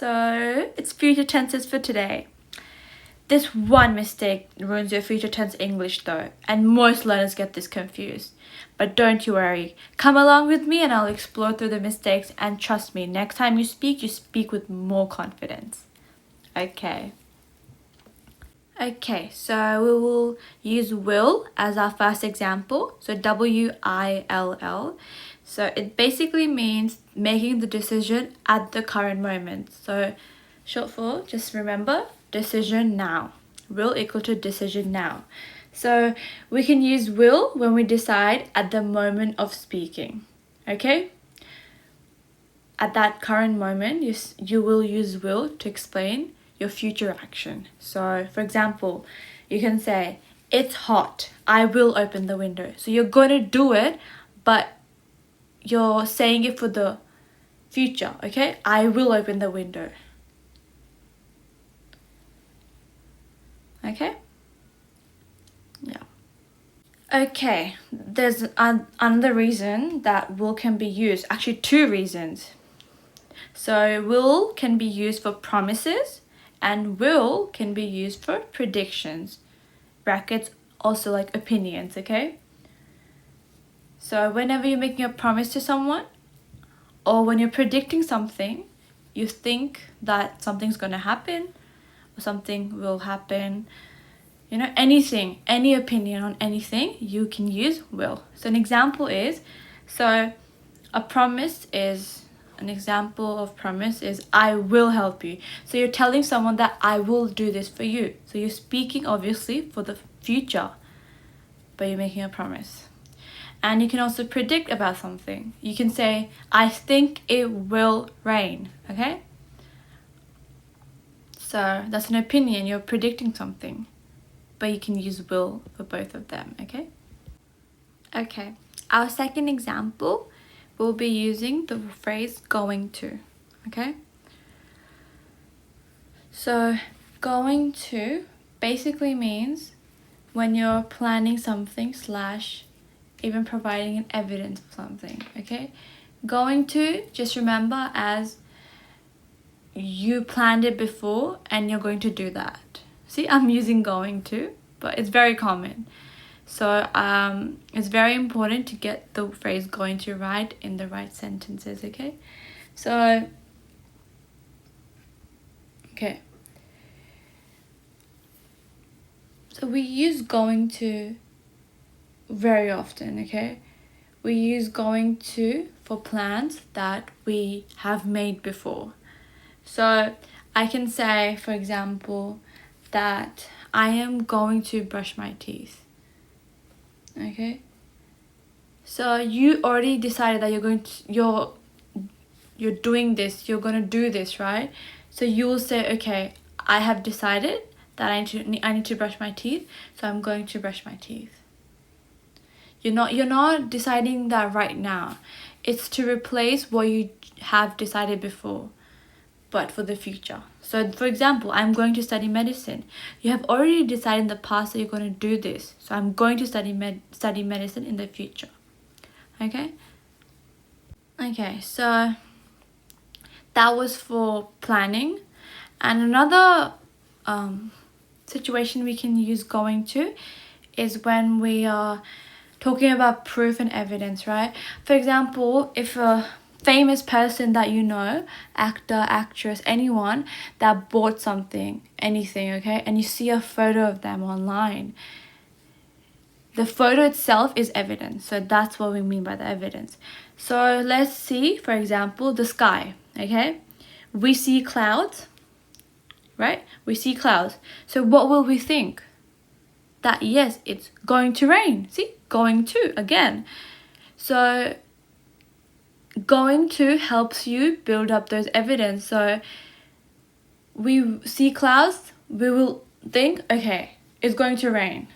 So it's future tenses for today. This one mistake ruins your future tense English though, and most learners get this confused. But don't you worry, come along with me and I'll explore through the mistakes, and trust me, next time you speak with more confidence. Okay, so we will use will as our first example. So WILL. So it basically means making the decision at the current moment. So short for, just remember, decision now. Will equal to decision now. So we can use will when we decide at the moment of speaking. Okay? At that current moment, you will use will to explain your future action. So, for example, you can say, it's hot, I will open the window. So you're going to do it, but you're saying it for the future, okay? I will open the window. Okay? Yeah. Okay, there's another reason that will can be used. Actually, two reasons. So will can be used for promises, and will can be used for predictions. Brackets also like opinions, okay? So whenever you're making a promise to someone, or when you're predicting something, you think that something's going to happen or something will happen. You know, anything, any opinion on anything, you can use will. So an example is, so a promise is, an example of promise is, I will help you. So you're telling someone that I will do this for you. So you're speaking obviously for the future, but you're making a promise. And you can also predict about something. You can say, I think it will rain, okay? So that's an opinion, you're predicting something, but you can use will for both of them, okay? Okay, our second example, we'll be using the phrase going to, okay? So going to basically means when you're planning something slash even providing an evidence of something, okay? Going to, just remember as you planned it before and you're going to do that. See, I'm using going to, but it's very common. So it's very important to get the phrase going to right in the right sentences, okay? So, okay. So we use going to very often, okay? We use going to for plans that we have made before. So I can say, for example, that I am going to brush my teeth. Okay? So you already decided that you're doing this, you're going to do this, right? So you will say, okay, I have decided that I need to brush my teeth, so I'm going to brush my teeth. You're not deciding that right now. It's to replace what you have decided before, but for the future. So for example, I'm going to study medicine. You have already decided in the past that you're going to do this. So I'm going to study medicine in the future. Okay? Okay, so that was for planning. And another situation we can use going to is when we are talking about proof and evidence, right? For example, if a famous person that you know, actor, actress, anyone that bought something, anything, okay, and you see a photo of them online, the photo itself is evidence. So that's what we mean by the evidence. So let's see, for example, the sky, okay? We see clouds, right? We see clouds. So what will we think? That yes, it's going to rain. See, going to again. So going to helps you build up those evidence. So we see clouds, we will think, okay, it's going to rain.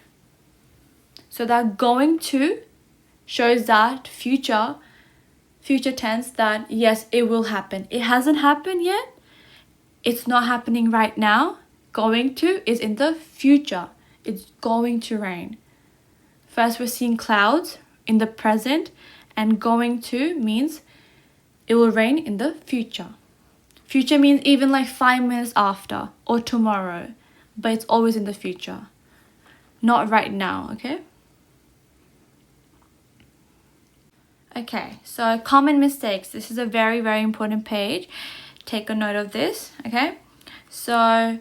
So that going to shows that future tense that yes, it will happen. It hasn't happened yet. It's not happening right now. Going to is in the future. It's going to rain. First, we're seeing clouds in the present, and going to means it will rain in the future. Future means even like 5 minutes after or tomorrow, but it's always in the future, not right now, okay? Okay, so common mistakes. This is a very, very important page. Take a note of this, okay? So,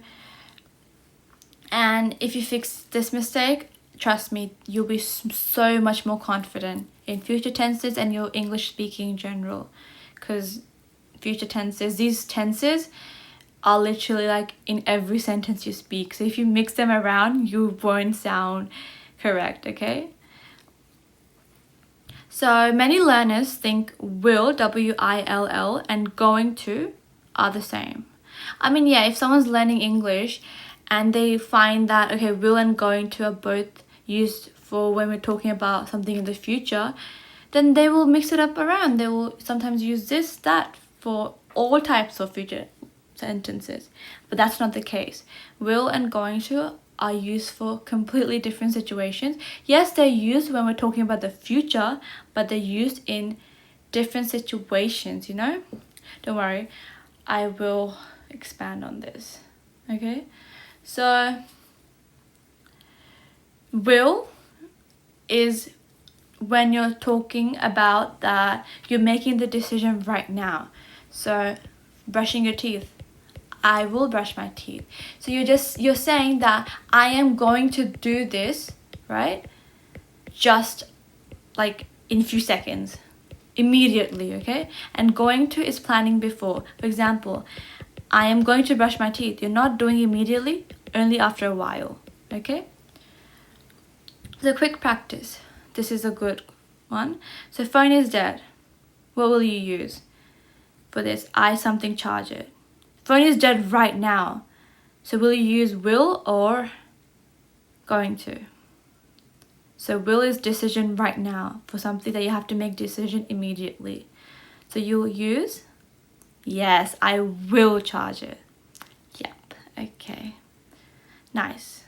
and if you fix this mistake, trust me, you'll be so much more confident in future tenses and your English speaking in general. Because future tenses, these tenses are literally like in every sentence you speak. So if you mix them around, you won't sound correct, okay? So many learners think will, W-I-L-L, and going to are the same. I mean, yeah, if someone's learning English and they find that, okay, will and going to are both used for when we're talking about something in the future, then they will mix it up around. They will sometimes use this, that for all types of future sentences. But that's not the case. Will and going to are used for completely different situations. Yes, they're used when we're talking about the future, but they're used in different situations, you know? Don't worry, I will expand on this, okay? So, will is when you're talking about that you're making the decision right now. So, brushing your teeth. I will brush my teeth. So you're saying that I am going to do this, right? Just like in a few seconds, immediately, okay? And going to is planning before. For example, I am going to brush my teeth. You're not doing immediately, only after a while, okay? So quick practice. This is a good one. So phone is dead. What will you use for this? I something charge it. Phone is dead right now. So will you use will or going to? So will is decision right now for something that you have to make decision immediately. So you'll use, yes, I will charge it. Yep, okay. Nice.